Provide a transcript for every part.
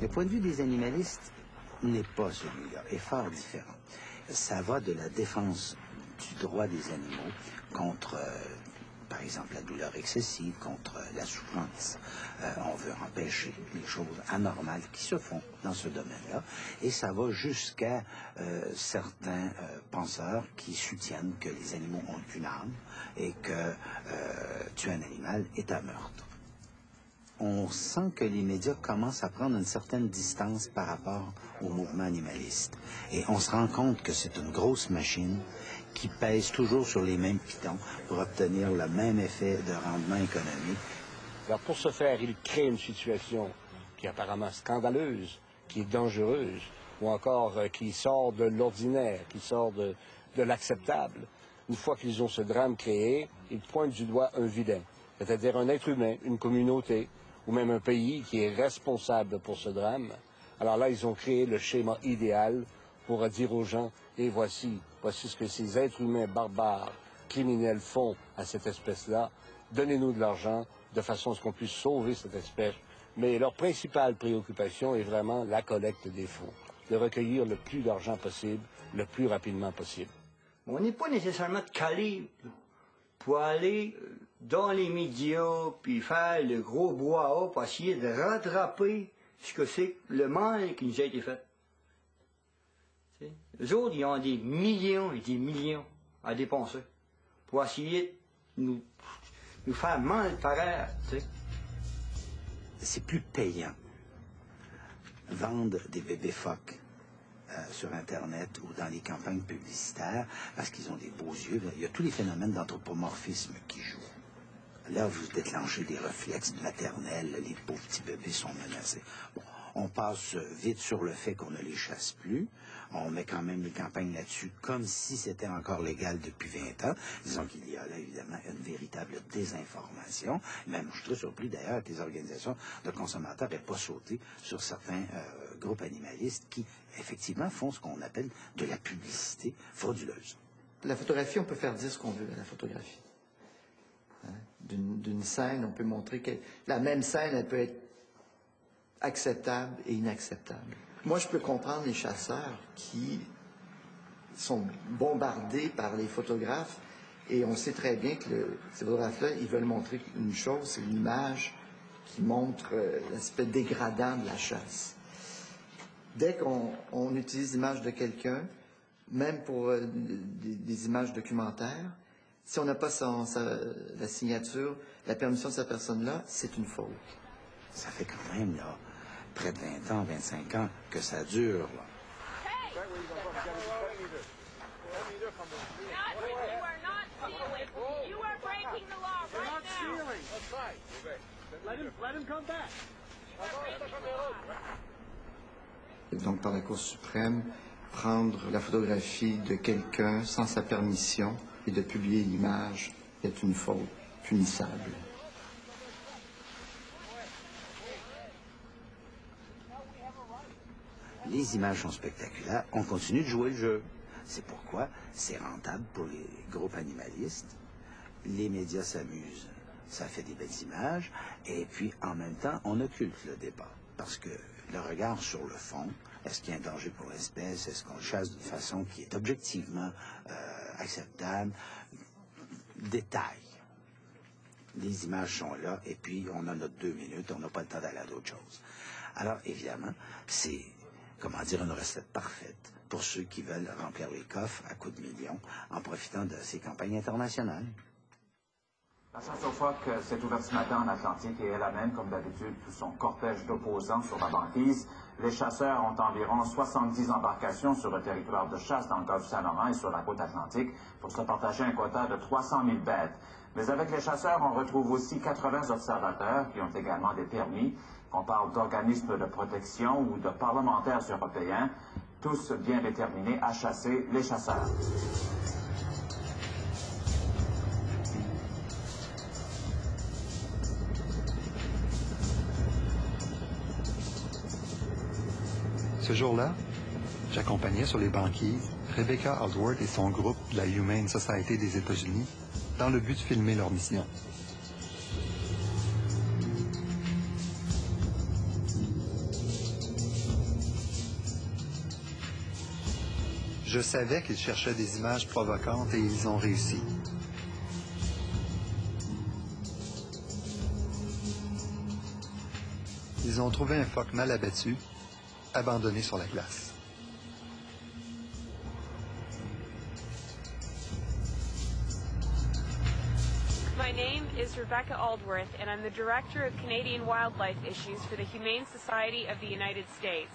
Le point de vue des animalistes n'est pas celui-là, est fort différent. Ça va de la défense du droit des animaux contre, par exemple, la douleur excessive, contre la souffrance. On veut empêcher les choses anormales qui se font dans ce domaine-là. Et ça va jusqu'à certains penseurs qui soutiennent que les animaux ont une âme et que tuer un animal est un meurtre. On sent que les médias commencent à prendre une certaine distance par rapport au mouvement animaliste. Et on se rend compte que c'est une grosse machine qui pèse toujours sur les mêmes pitons pour obtenir le même effet de rendement économique. Alors pour ce faire, il crée une situation qui est apparemment scandaleuse, qui est dangereuse, ou encore qui sort de l'ordinaire, qui sort de l'acceptable. Une fois qu'ils ont ce drame créé, ils pointent du doigt un vilain, c'est-à-dire un être humain, une communauté, ou même un pays qui est responsable pour ce drame. Alors là, ils ont créé le schéma idéal pour dire aux gens, et voici ce que ces êtres humains barbares, criminels font à cette espèce-là, donnez-nous de l'argent de façon à ce qu'on puisse sauver cette espèce. Mais leur principale préoccupation est vraiment la collecte des fonds, de recueillir le plus d'argent possible, le plus rapidement possible. On n'est pas nécessairement de calibre pour aller dans les médias, puis faire le gros brouhaha pour essayer de rattraper ce que c'est le mal qui nous a été fait. T'sais? Les autres, ils ont des millions et des millions à dépenser pour essayer de nous faire mal pareil. C'est plus payant vendre des bébés phoques sur Internet ou dans les campagnes publicitaires parce qu'ils ont des beaux yeux. Il y a tous les phénomènes d'anthropomorphisme qui jouent. Là, vous déclenchez des réflexes maternels, les pauvres petits bébés sont menacés. Bon, on passe vite sur le fait qu'on ne les chasse plus. On met quand même les campagnes là-dessus comme si c'était encore légal depuis 20 ans. Disons qu'il y a là, évidemment, une véritable désinformation. Même, je suis très surpris d'ailleurs que les organisations de consommateurs n'aient pas sauté sur certains groupes animalistes qui, effectivement, font ce qu'on appelle de la publicité frauduleuse. La photographie, on peut faire dire ce qu'on veut à la photographie. Hein? D'une scène, on peut montrer que la même scène, elle peut être acceptable et inacceptable. Moi, je peux comprendre les chasseurs qui sont bombardés par les photographes et on sait très bien que ces photographes-là, ils veulent montrer une chose, c'est une image qui montre l'aspect dégradant de la chasse. Dès qu'on utilise l'image de quelqu'un, même pour des images documentaires, si on n'a pas la signature, la permission de cette personne-là, c'est une faute. Ça fait quand même, là, près de 20 ans, 25 ans que ça dure, là. Donc, par la Cour suprême, prendre la photographie de quelqu'un sans sa permission et de publier l'image est une faute punissable. Les images sont spectaculaires, on continue de jouer le jeu. C'est pourquoi c'est rentable pour les groupes animalistes. Les médias s'amusent, ça fait des belles images, et puis en même temps, on occulte le débat. Parce que le regard sur le fond, est-ce qu'il y a un danger pour l'espèce, est-ce qu'on le chasse d'une façon qui est objectivement acceptable, détail. Les images sont là, et puis on a notre 2 minutes, on n'a pas le temps d'aller à d'autres choses. Alors, évidemment, c'est, comment dire, une recette parfaite pour ceux qui veulent remplir les coffres à coups de millions en profitant de ces campagnes internationales. La chasse aux phoques s'est ouverte ce matin en Atlantique et elle amène, comme d'habitude, tout son cortège d'opposants sur la banquise. Les chasseurs ont environ 70 embarcations sur le territoire de chasse dans le golfe Saint-Laurent et sur la côte atlantique pour se partager un quota de 300 000 bêtes. Mais avec les chasseurs, on retrouve aussi 80 observateurs qui ont également des permis. On parle d'organismes de protection ou de parlementaires européens, tous bien déterminés à chasser les chasseurs. Ce jour-là, j'accompagnais sur les banquises Rebecca Aldworth et son groupe de la Humane Society des États-Unis dans le but de filmer leur mission. Je savais qu'ils cherchaient des images provocantes et ils ont réussi. Ils ont trouvé un phoque mal abattu, abandonné sur la glace. My name is Rebecca Aldworth, and I'm the Director of Canadian Wildlife Issues for the Humane Society of the United States.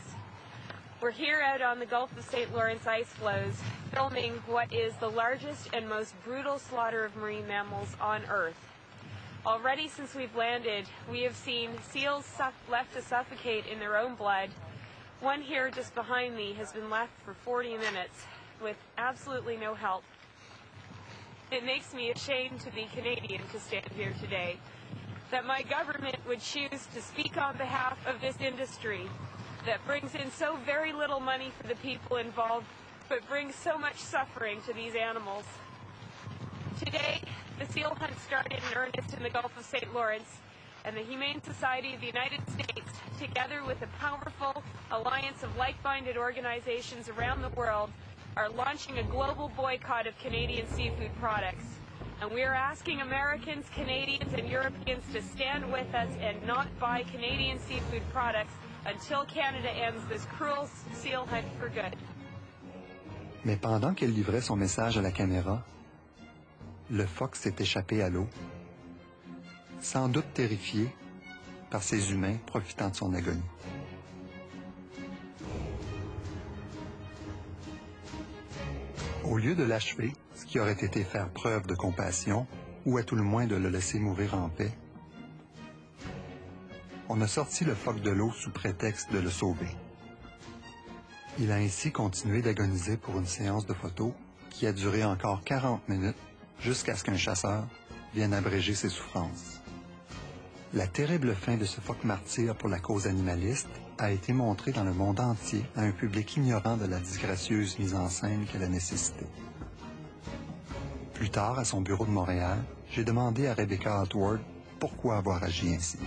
We're here out on the Gulf of St. Lawrence ice floes, filming what is the largest and most brutal slaughter of marine mammals on Earth. Already since we've landed, we have seen seals left to suffocate in their own blood. One here just behind me has been left for 40 minutes with absolutely no help. It makes me ashamed to be Canadian to stand here today, that my government would choose to speak on behalf of this industry that brings in so very little money for the people involved, but brings so much suffering to these animals. Today, the seal hunt started in earnest in the Gulf of St. Lawrence, and the Humane Society of the United States, together with a powerful alliance of like-minded organizations around the world, are launching a global boycott of Canadian seafood products. And we are asking Americans, Canadians, and Europeans to stand with us and not buy Canadian seafood products until Canada ends this cruel seal hunt for good. Mais pendant qu'elle livrait son message à la caméra, le phoque s'est échappé à l'eau, sans doute terrifié par ces humains profitant de son agonie. Au lieu de l'achever, ce qui aurait été faire preuve de compassion, ou à tout le moins de le laisser mourir en paix, on a sorti le phoque de l'eau sous prétexte de le sauver. Il a ainsi continué d'agoniser pour une séance de photos qui a duré encore 40 minutes jusqu'à ce qu'un chasseur vienne abréger ses souffrances. La terrible fin de ce phoque martyr pour la cause animaliste a été montrée dans le monde entier à un public ignorant de la disgracieuse mise en scène qu'elle a nécessitée. Plus tard, à son bureau de Montréal, j'ai demandé à Rebecca Aldworth pourquoi avoir agi ainsi.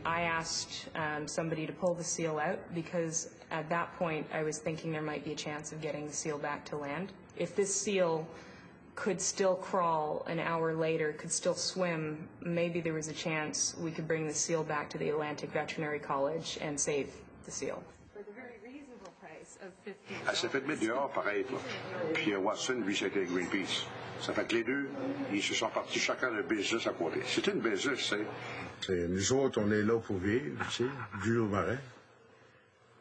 I asked somebody to pull the seal out because at that point I was thinking there might be a chance of getting the seal back to land. If this seal could still crawl an hour later, could still swim, maybe there was a chance we could bring the seal back to the Atlantic Veterinary College and save the seal. For the very reasonable price of $50. Elle s'est fait mettre dehors, pareil, là. Puis Watson, lui, c'était Greenpeace. Ça fait que les deux, ils se sont partis chacun d'un business à côté. C'est une business, c'est. Nous autres, on est là pour vivre, tu sais, du nos marins.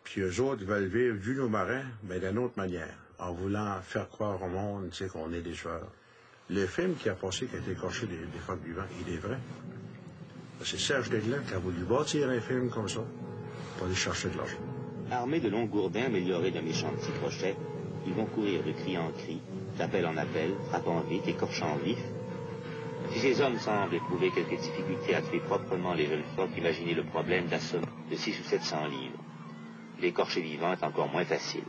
Puis eux autres, ils veulent vivre du nos marins, mais d'une autre manière, en voulant faire croire au monde, tu sais, qu'on est des joueurs. Le film qui a passé, qui a été écorché des phoques vivants, il est vrai. C'est Serge Deglan qui a voulu bâtir un film comme ça pour aller chercher de l'argent. Armés de longs gourdins améliorés d'un méchant petit crochet, ils vont courir de cri en cri, d'appel en appel, frappant vite, écorchant vif. Si ces hommes semblent éprouver quelques difficultés à tuer proprement les jeunes phoques, imaginez le problème d'assommage de 600 ou 700 livres. L'écorcher vivant est encore moins facile.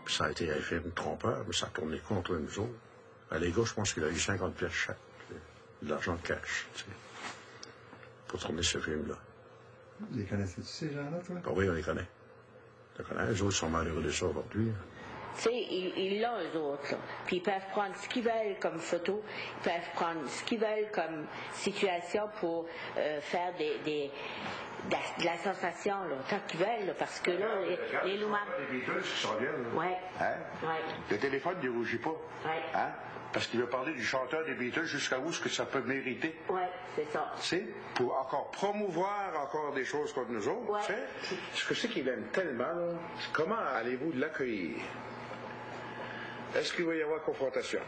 Ça a été un film trompeur, mais ça a tourné contre nous autres. Les gars, je pense qu'il a eu 50 pièces chaque. De l'argent cash, tu sais, pour tourner ce film-là. Les connaissais-tu, ces gens-là, toi? Ah oui, on les connaît. On les connaît. Les autres sont malheureux de ça aujourd'hui. Tu sais, ils l'ont, eux autres, là. Puis ils peuvent prendre ce qu'ils veulent comme photo, ils peuvent prendre ce qu'ils veulent comme situation pour faire de la sensation, là, tant qu'ils veulent, là, parce que là, les loups-marins... Les Beatles, ils sont bien, là. Oui. Hein? Oui. Le téléphone ne rougit pas. Oui. Hein? Parce qu'il veut parler du chanteur des Beatles jusqu'à où est-ce que ça peut mériter. Oui, c'est ça. Tu sais, pour encore promouvoir encore des choses contre nous autres. Ouais. Tu sais, ce que c'est qu'il aime tellement, là, comment allez-vous l'accueillir? Est-ce qu'il va y avoir confrontation?